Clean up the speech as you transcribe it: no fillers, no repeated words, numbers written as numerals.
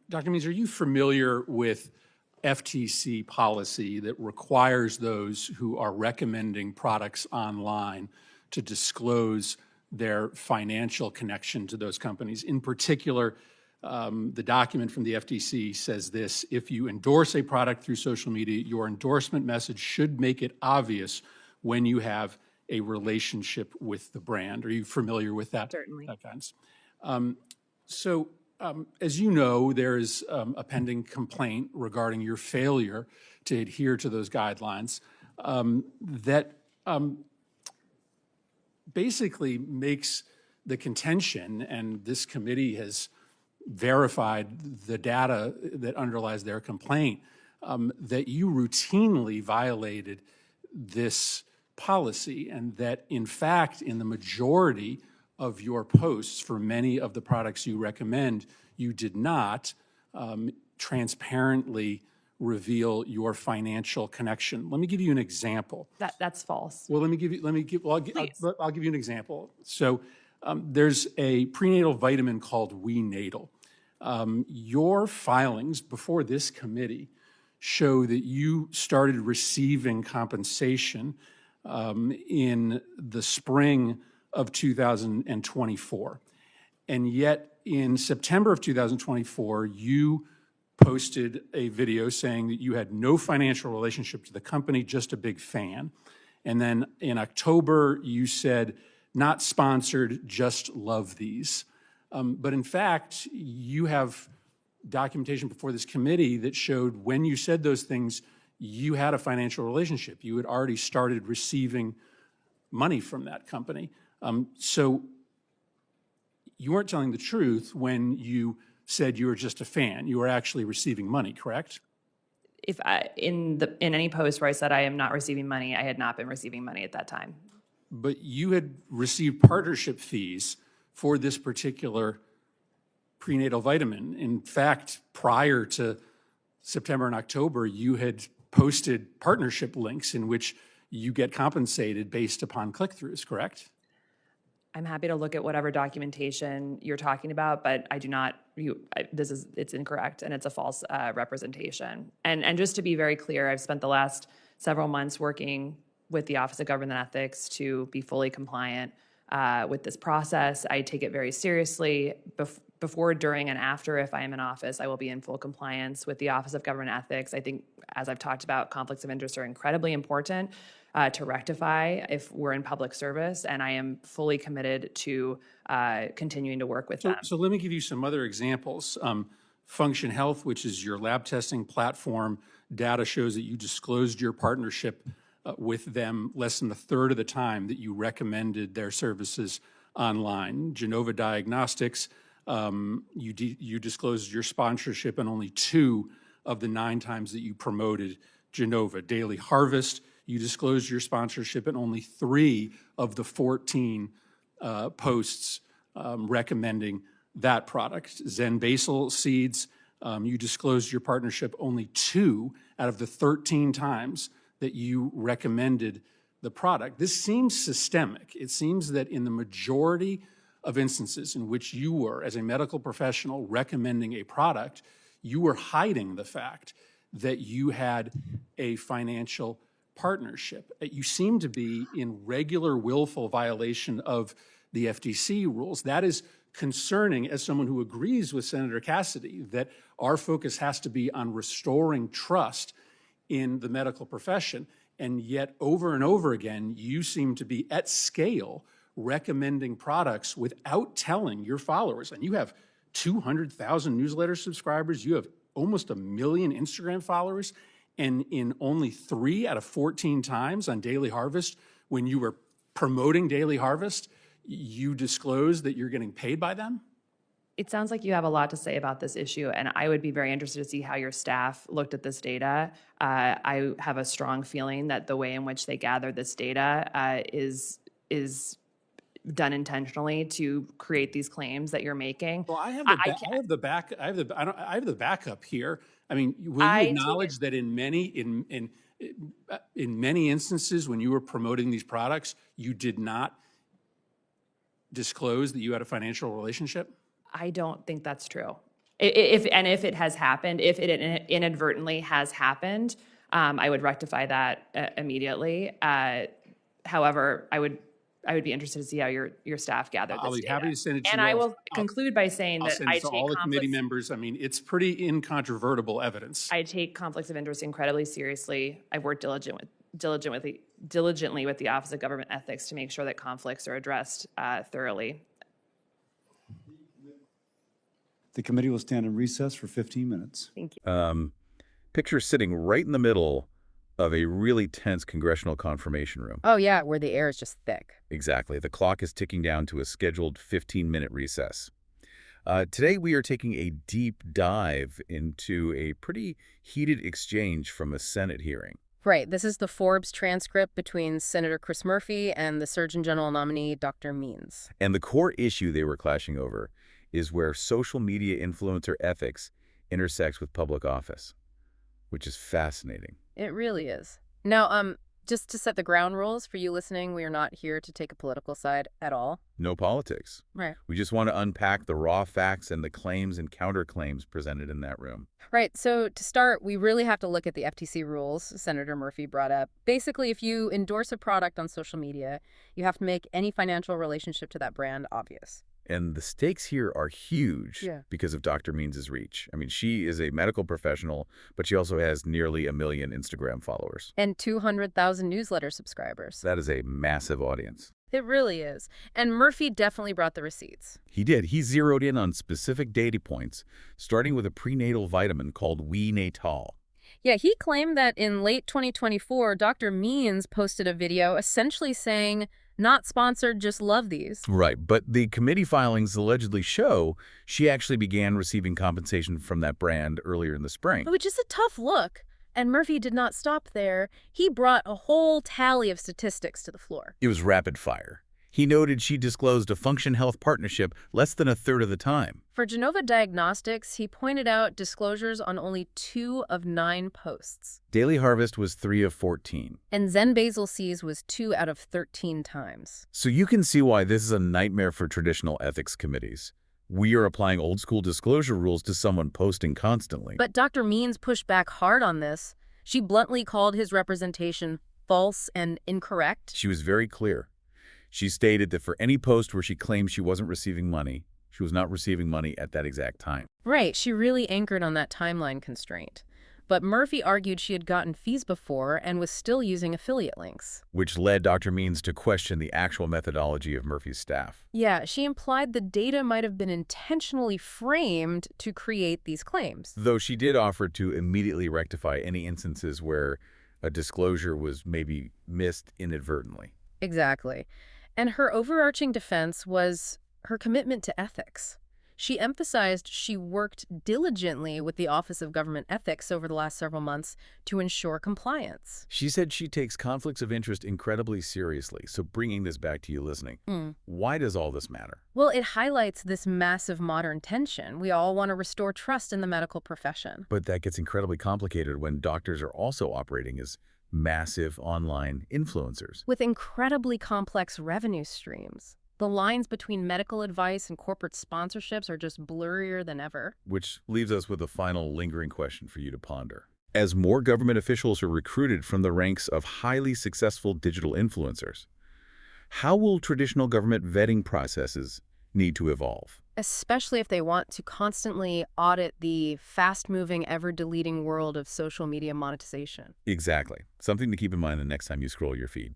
Dr. Means, are you familiar with FTC policy that requires those who are recommending products online to disclose their financial connection to those companies? In particular, the document from the FTC says this: if you endorse a product through social media, your endorsement message should make it obvious when you have a relationship with the brand. Are you familiar with that? Certainly. That guidance? As you know, there is a pending complaint regarding your failure to adhere to those guidelines that basically makes the contention, and this committee has verified the data that underlies their complaint, that you routinely violated this policy, and that in fact, in the majority of your posts for many of the products you recommend, you did not transparently reveal your financial connection. Let me give you an example. That's false. Well, I'll give you an example. So there's a prenatal vitamin called WeNatal. Your filings before this committee show that you started receiving compensation in the spring of 2024. And yet in September of 2024, you posted a video saying that you had no financial relationship to the company, just a big fan. And then in October, you said, not sponsored, just love these. But in fact, you have documentation before this committee that showed when you said those things, you had a financial relationship. You had already started receiving money from that company. So you weren't telling the truth when you said you were just a fan. You were actually receiving money, correct? If in any post where I said I am not receiving money, I had not been receiving money at that time. But you had received partnership fees for this particular prenatal vitamin. In fact, prior to September and October, you had posted partnership links in which you get compensated based upon click-throughs, correct? I'm happy to look at whatever documentation you're talking about, but I do not, it's incorrect and it's a false representation. And just to be very clear, I've spent the last several months working with the Office of Government Ethics to be fully compliant with this process. I take it very seriously. Before, during, and after, if I am in office, I will be in full compliance with the Office of Government Ethics. I think, as I've talked about, conflicts of interest are incredibly important to rectify if we're in public service, and I am fully committed to continuing to work with them. So let me give you some other examples. Function Health, which is your lab testing platform, data shows that you disclosed your partnership with them less than a third of the time that you recommended their services online. Genova Diagnostics, you disclosed your sponsorship in only 2 of the 9 times that you promoted Genova. Daily Harvest, you disclosed your sponsorship in only 3 of the 14 posts recommending that product. Zen Basil Seeds, you disclosed your partnership only 2 out of the 13 times that you recommended the product. This seems systemic. It seems that in the majority of instances in which you were, as a medical professional, recommending a product, you were hiding the fact that you had a financial partnership. You seem to be in regular willful violation of the FTC rules. That is concerning as someone who agrees with Senator Cassidy that our focus has to be on restoring trust in the medical profession. And yet over and over again, you seem to be at scale recommending products without telling your followers. And you have 200,000 newsletter subscribers. You have almost 1 million Instagram followers. And in only 3 out of 14 times on Daily Harvest, when you were promoting Daily Harvest, you disclosed that you're getting paid by them? It sounds like you have a lot to say about this issue, and I would be very interested to see how your staff looked at this data. I have a strong feeling that the way in which they gather this data is done intentionally to create these claims that you're making. Well, I have the backup here. I mean, will you acknowledge that in many instances when you were promoting these products, you did not disclose that you had a financial relationship? I don't think that's true. If it has happened, if it inadvertently has happened, I would rectify that immediately. However, I would be interested to see how your staff gathered I'll this be data. happy to send it to And you. I will conclude by saying I'll that send I it to take all the committee conflicts. members. I mean, it's pretty incontrovertible evidence. I take conflicts of interest incredibly seriously. I've worked diligently with the Office of Government Ethics to make sure that conflicts are addressed thoroughly. The committee will stand in recess for 15 minutes. Thank you. Picture sitting right in the middle of a really tense congressional confirmation room. Oh, yeah, where the air is just thick. Exactly. The clock is ticking down to a scheduled 15-minute recess. Today, we are taking a deep dive into a pretty heated exchange from a Senate hearing. Right. This is the Forbes transcript between Senator Chris Murphy and the Surgeon General nominee, Dr. Means. And the core issue they were clashing over is where social media influencer ethics intersects with public office, which is fascinating. It really is. Now, just to set the ground rules for you listening, we are not here to take a political side at all. No politics. Right. We just want to unpack the raw facts and the claims and counterclaims presented in that room. Right. So to start, we really have to look at the FTC rules Senator Murphy brought up. Basically, if you endorse a product on social media, you have to make any financial relationship to that brand obvious. And the stakes here are huge because of Dr. Means' reach. I mean, she is a medical professional, but she also has nearly 1 million Instagram followers. And 200,000 newsletter subscribers. That is a massive audience. It really is. And Murphy definitely brought the receipts. He did. He zeroed in on specific data points, starting with a prenatal vitamin called WeNatal. Yeah, he claimed that in late 2024, Dr. Means posted a video essentially saying, "Not sponsored, just love these." Right, but the committee filings allegedly show she actually began receiving compensation from that brand earlier in the spring. Which is a tough look. And Murphy did not stop there. He brought a whole tally of statistics to the floor. It was rapid fire. He noted she disclosed a Function Health partnership less than 1/3 of the time. For Genova Diagnostics, he pointed out disclosures on only 2 of 9 posts. Daily Harvest was 3 of 14. And Zen Basil Seas was 2 out of 13 times. So you can see why this is a nightmare for traditional ethics committees. We are applying old-school disclosure rules to someone posting constantly. But Dr. Means pushed back hard on this. She bluntly called his representation false and incorrect. She was very clear. She stated that for any post where she claimed she wasn't receiving money, she was not receiving money at that exact time. Right, she really anchored on that timeline constraint. But Murphy argued she had gotten fees before and was still using affiliate links. Which led Dr. Means to question the actual methodology of Murphy's staff. Yeah, she implied the data might have been intentionally framed to create these claims. Though she did offer to immediately rectify any instances where a disclosure was maybe missed inadvertently. Exactly. And her overarching defense was her commitment to ethics. She emphasized she worked diligently with the Office of Government Ethics over the last several months to ensure compliance. She said she takes conflicts of interest incredibly seriously. So bringing this back to you listening, why does all this matter? Well, it highlights this massive modern tension. We all want to restore trust in the medical profession. But that gets incredibly complicated when doctors are also operating as massive online influencers. With incredibly complex revenue streams. The lines between medical advice and corporate sponsorships are just blurrier than ever. Which leaves us with a final lingering question for you to ponder. As more government officials are recruited from the ranks of highly successful digital influencers, how will traditional government vetting processes need to evolve? Especially if they want to constantly audit the fast-moving, ever-deleting world of social media monetization. Exactly. Something to keep in mind the next time you scroll your feed.